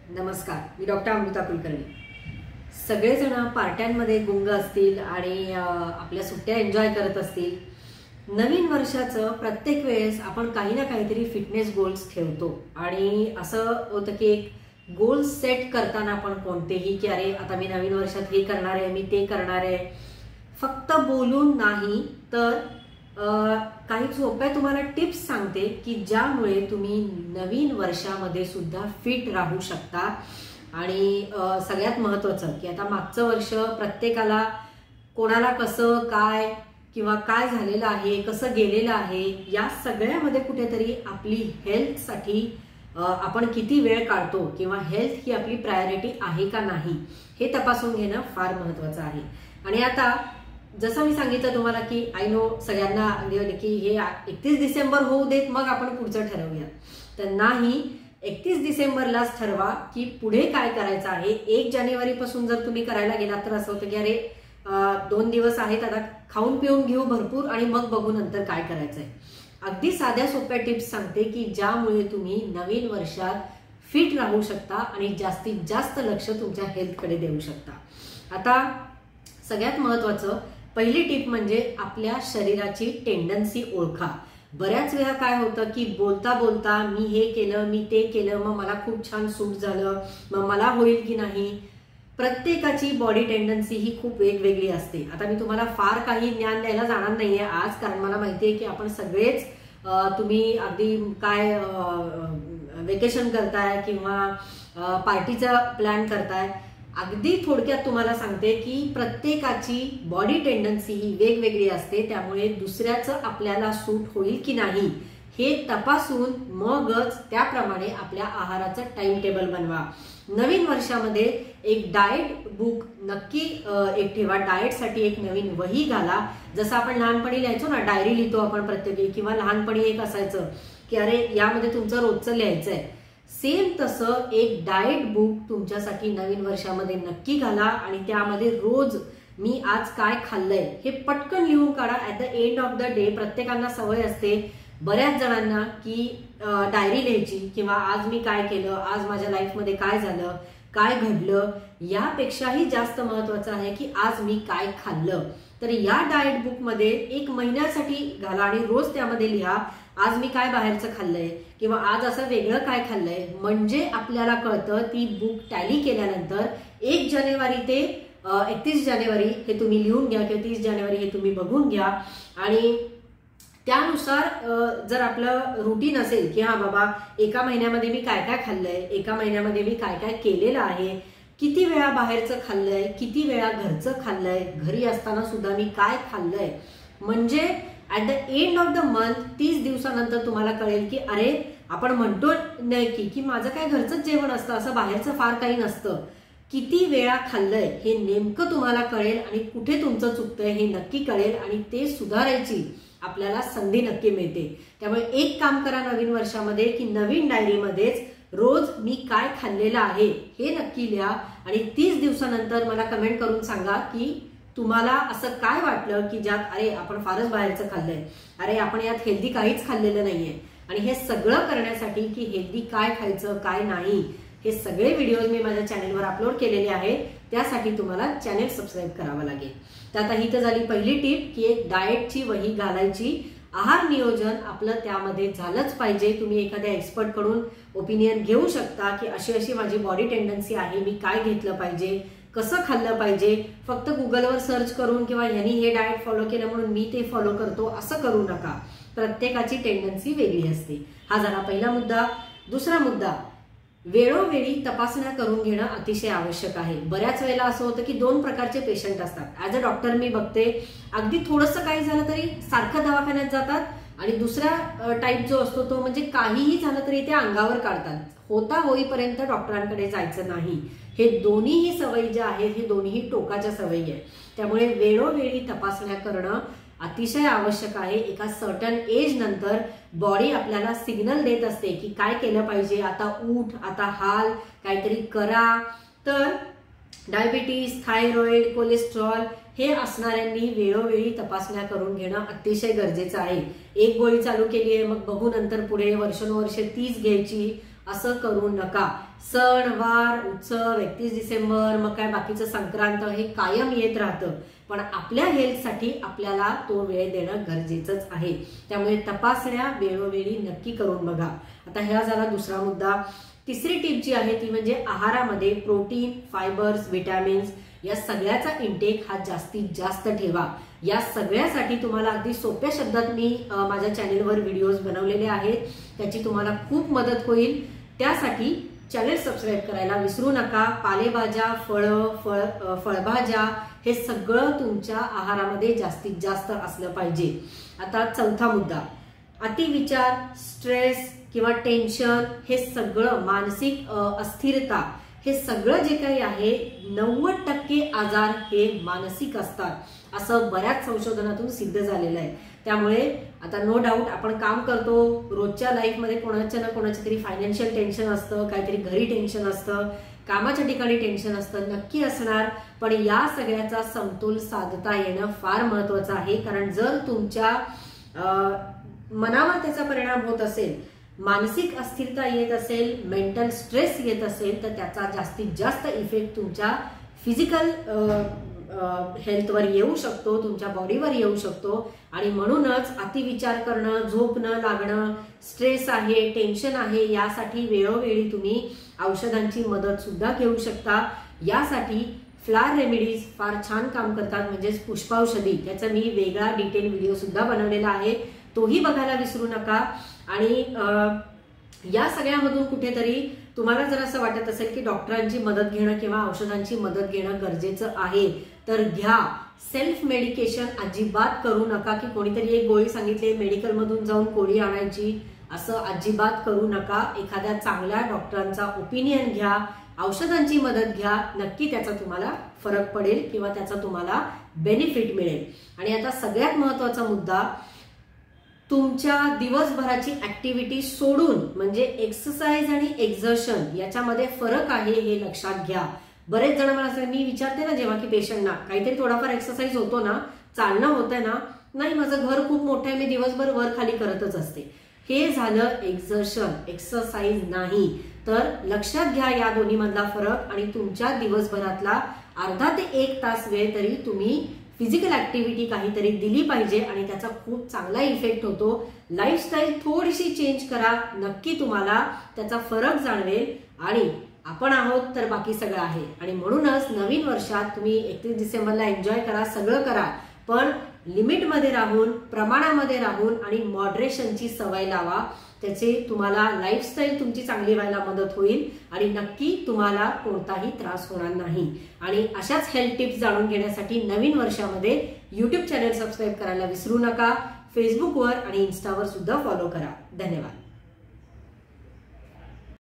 नमस्कार, मी डॉक्टर अमृता कुलकर्णी। सगळेजण पार्ट्यांमध्ये गुंग असतील आणि आपल्या सुट्ट्या एन्जॉय करत असतील। नवीन वर्षाचं प्रत्येक वेळेस आपण काही ना काहीतरी फिटनेस गोल्स ठेवतो आणि असं होतं की एक गोल सेट करताना आपण कोणतेही की अरे आता मी नवीन वर्षात हे करणार आहे, मी ते करणार आहे, फक्त बोलून नाही तर काही सोप्या तुम्हाला टिप्स सांगते की ज्यामुळे तुम्ही नवीन वर्षामध्ये सुद्धा फिट राहू शकता। आणि सगळ्यात महत्त्वाचं की आता मागचं वर्ष प्रत्येकाला कोणाला कसं काय किंवा काय झालेलं आहे, कसं गेलेलं आहे, या सगळ्यामध्ये कुठेतरी आपली हेल्थसाठी आपण किती वेळ काढतो किंवा हेल्थ ही आपली प्रायोरिटी आहे का नाही हे तपासून घेणं फार महत्त्वाचं आहे। आणि आता जसं मी सांगितलं तुम्हाला की आय नो सगळ्यांना की हे 31 डिसेंबर होऊ देत मग आपण पुढचं ठरवूया, तर नाही, 31 डिसेंबरलाच ठरवा की पुढे काय करायचं आहे। 1 जानेवारीपासून जर तुम्ही करायला गेलात तर असं होतं की अरे 2 दिवस आहेत, आता खाऊन पिऊन घेऊ भरपूर आणि मग बघू नंतर काय करायचंय। अगदी साध्या सोप्या टिप्स सांगते की ज्यामुळे तुम्ही नवीन वर्षात फिट राहू शकता आणि जास्तीत जास्त लक्ष तुमच्या हेल्थकडे देऊ शकता। आता सगळ्यात महत्त्वाचं पहिली टिप म्हणजे आपल्या शरीराची टेंडन्सी ओळखा। बऱ्याच वेळा काय होतं की बोलता बोलता मी हे केलं, मी ते केलं, मग मला खूप छान सूट झालं, मग मला होईल की नाही। प्रत्येकाची बॉडी टेंडन्सी ही खूप वेगवेगळी असते। आता मी तुम्हाला फार काही ज्ञान द्यायला जाणार नाहीये आज, कारण मला माहितीये की आपण सगळेच तुम्ही अगदी काय वेकेशन करताय किंवा पार्टीचा प्लॅन करताय। अगदी थोडक्यात तुम्हाला सांगते की प्रत्येकाची बॉडी टेंडन्सी ही वेगवेगळी असते, त्यामुळे दुसऱ्याचं आपल्याला सूट होईल की नाही हे तपासून मगच त्याप्रमाणे आपल्या आहाराचं टाइम टेबल बनवा। नवीन वर्षामध्ये एक डाएट बुक नक्की एक ठेवा, डाएटसाठी एक नवीन वही घाला। जसं आपण लहानपणी लिहायचो ना, डायरी लिहितो आपण प्रत्येकी, किंवा लहानपणी एक असायचं की अरे यामध्ये तुमचं रोजचं लिहायचंय, सेम तसं एक डाएट बुक तुमच्यासाठी नवीन वर्षामध्ये नक्की घाला आणि त्यामध्ये रोज मी आज काय खाल्लंय हे पटकन लिहून काढा। At the end of the day प्रत्येकांना सवय असते बऱ्याच जणांना की डायरी लिहायची किंवा आज मी काय केलं, आज माझ्या लाईफमध्ये काय झालं, काय घडलं, यापेक्षाही जास्त महत्त्वाचं आहे की आज मी काय खाल्लं। तर या डाएट बुक मध्ये 1 महिन्यासाठी घाला आणि रोज त्यामध्ये लिहा आज मी काय बाहेरचं खाल्लंय किंवा आज असं वेगळं काय खाल्लंय। म्हणजे आपल्याला कळतं ती बुक टॅली केल्यानंतर 1 जानेवारी ते 31 जानेवारी हे तुम्ही लिहून घ्या किंवा 30 जानेवारी हे तुम्ही बघून घ्या। आणि त्यानुसार जर आपलं रुटीन असेल की हा बाबा एका महिन्यामध्ये मी काय काय खाल्लंय, एका महिन्यामध्ये मी काय काय केलेलं आहे, किती वेळा बाहेरचं खाल्लंय, किती वेळा घरचं खाल्लंय, घरी असताना सुद्धा मी काय खाल्लंय, म्हणजे at the end of the month 30 दिवसानंतर तुम्हाला कळेल की अरे आपण म्हणतो नाही की माझं काय घरचंच जेवण असतं, असं बाहेरचं फार काही नसतं। किती वेळा खाल्लंय हे नेमकं तुम्हाला कळेल आणि कुठे तुमचं चुकतंय हे नक्की कळेल आणि ते सुधारायची आपल्याला संधी नक्की मिळते। त्यामुळे एक काम करा नवीन वर्षामध्ये की नवीन डायरीमध्येच रोज मी काय खाल्लेलं आहे हे नक्की लिहा आणि 30 दिवसानंतर मला कमेंट करून सांगा की तुम्हाला असं काय वाटलं की ज्यात अरे आपण फारच बाहेरचं खाल्लंय, अरे आपण यात हेल्दी काहीच खाल्लेलं नाहीये। आणि हे सगळं करण्यासाठी की हेल्दी काय खायचं काय नाही हे सगळे व्हिडिओज मी माझ्या चॅनलवर अपलोड केलेले आहेत, त्यासाठी तुम्हाला चॅनल सबस्क्राईब करावं लागेल। तर आता ही तर झाली पहिली टिप की एक डाएटची वही घालायची, आहार नियोजन आपलं त्यामध्ये झालंच पाहिजे। तुम्ही एखाद्या एक्सपर्ट कडून ओपिनियन घेऊ शकता की अशी अशी माझी बॉडी टेंडन्सी आहे, मी काय घेतलं पाहिजे, कसं खाल्लं पाहिजे। फक्त गुगलवर सर्च करून किंवा ह्यांनी हे डाएट फॉलो केलं म्हणून मी ते फॉलो करतो असं करू नका, प्रत्येकाची टेंडन्सी वेगळी असते। हा झाला पहिला मुद्दा। दुसरा मुद्दा, वेळोवेळी तपासण्या करून घेणं अतिशय आवश्यक आहे। बऱ्याच वेळेला असं होतं की 2 प्रकारचे पेशंट असतात। ऍज अ डॉक्टर मी बघते अगदी थोडंसं काही झालं तरी सारखं दवाखान्यात जातात, आणि दुसरा टाईप जो असतो तो म्हणजे काहीही झालं तरी ते अंगावर काढतात, होता होईपर्यंत डॉक्टरांकडे जायचं नाही। हे दोन्हीही सवयी ज्या आहेत हे दोन्हीही टोकाच्या सवयी आहेत, त्यामुळे वेळोवेळी तपासण्या करणं अतिशय आवश्यक आहे। एका सर्टन एज नंतर बॉडी आपल्याला सिग्नल देत असते की काय केलं पाहिजे, आता उठ, आता हाल, काहीतरी करा। तर डायबिटीज, थायरॉइड, कोलेस्ट्रॉल हे असणाऱ्यांनी वेळोवेळी तपासण्या करून घेणं अतिशय गरजेचं आहे। एक गोळी चालू केली आहे मग बघू नंतर पुढे वर्षानुवर्षे तीच घ्यायची असं करू नका. सण वार उत्सव 31 डिसेंबर मग काय बाकीचं संक्रांत हे कायम येत राहतं, पण आपल्या हेल्थसाठी आपल्याला तो वेळ देणं गरजेचंच आहे. त्यामुळे तपासण्या वेळोवेळी नक्की करून बघा. आता ह्या झाला दुसरा मुद्दा. तिसरी टिप जी आहे ती म्हणजे आहारामध्ये प्रोटीन, फायबर्स, विटॅमिन्स या सगळ्याचा इंटेक हा जास्तीत जास्त ठेवा. या सगळ्यासाठी तुम्हाला अगदी सोप्या शब्दात मी माझ्या चॅनेलवर व्हिडिओज बनवलेले आहेत, त्याची तुम्हाला खूप मदत होईल. त्यासाठी चॅनेल सबस्क्राईब करायला विसरू नका. पालेभाज्या, फळभाज्या हे सगळं तुमच्या आहारामध्ये जास्तीत जास्त असलं पाहिजे. आता चौथा मुद्दा, अतिविचार, स्ट्रेस किंवा टेन्शन हे सगळं, मानसिक अस्थिरता हे सगळं जे काही आहे 90% आजार हे मानसिक असतात असं बऱ्याच संशोधनातून सिद्ध झालेलं आहे. त्यामुळे आता नो डाऊट आपण काम करतो, रोजच्या लाईफमध्ये कोणाच्या ना कोणाच्या तरी फायनान्शियल टेन्शन असतं, काहीतरी घरी टेन्शन असतं, कामाच्या ठिकाणी टेन्शन असतं, नक्की असणार. पण या सगळ्याचा समतोल साधता येणं फार महत्वाचं आहे. कारण जर तुमच्या मनावर त्याचा परिणाम होत असेल, मानसिक अस्थिरता येत असेल, मेंटल स्ट्रेस येत असेल, तर त्याचा जास्तीत जास्त इफेक्ट तुमच्या फिजिकल हेल्थवर येऊ शकतो, तुमच्या बॉडीवर येऊ शकतो. आणि म्हणूनच अतिविचार करणं, झोप न लागणं, स्ट्रेस आहे, टेन्शन आहे, यासाठी वेळोवेळी तुम्ही औषधांची मदत सुद्धा घेऊ शकता. यासाठी फ्लावर रेमेडीज फार छान काम करतात, म्हणजेच पुष्पावषधी. त्याचा मी वेगळा डिटेल व्हिडिओ सुद्धा बनवलेला आहे, तोही बघायला विसरू नका. आणि या सगळ्यामधून कुठेतरी तुम्हाला जर असं वाटत असेल की डॉक्टरांची मदत घेणं किंवा औषधांची मदत घेणं गरजेचं आहे, तर घ्या. सेल्फ मेडिकेशन अजिबात करू नका की कोणीतरी एक गोळी सांगितली मेडिकलमधून जाऊन गोळी आणायची, असं अजिबात करू नका. एखाद्या चांगल्या डॉक्टरांचा ओपिनियन घ्या, औषधांची मदत घ्या, नक्की त्याचा तुम्हाला फरक पडेल किंवा त्याचा तुम्हाला बेनिफिट मिळेल. आणि आता सगळ्यात महत्वाचा मुद्दा, तुमच्या दिवसभराची ऍक्टिव्हिटी सोडून, म्हणजे एक्सरसाइज आणि एक्झर्शन याच्यामध्ये फरक आहे हे लक्षात घ्या. बरेच जण मला असं, मी विचारते ना जेव्हा की पेशंटना, काहीतरी थोडाफार एक्सरसाइज होतो ना, चालणं होतंय ना, नाही माझं घर खूप मोठं आहे, मी दिवसभर वर खाली करतच असते. हे झालं एक्झर्शन, एक्सरसाइज नाही. तर लक्षात घ्या या दोन्ही मधला फरक. आणि तुमच्या दिवसभरातला अर्धा ते 1 तास वेळ तरी तुम्ही फिजिकल ऍक्टिव्हिटी काहीतरी दिली पाहिजे आणि त्याचा खूप चांगला इफेक्ट होतो. लाईफस्टाईल थोडीशी चेंज करा, नक्की तुम्हाला त्याचा फरक जाणवेल. आणि आपण आहोत तर बाकी सगळं आहे. आणि म्हणूनच नवीन वर्षात तुम्ही 31 डिसेंबरला एन्जॉय करा, सगळं करा, पण लिमिटमध्ये राहून, प्रमाणामध्ये राहून आणि मॉडरेशनची सवय लावा. त्याचे तुम्हाला लाईफस्टाईल तुमची चांगली व्हायला मदत होईल आणि नक्की तुम्हाला कोणताही त्रास होणार नाही. आणि अशाच हेल्थ टिप्स जाणून घेण्यासाठी नवीन वर्षामध्ये YouTube चॅनल सबस्क्राईब करायला विसरू नका. फेसबुकवर आणि इन्स्टावर सुद्धा फॉलो करा. धन्यवाद.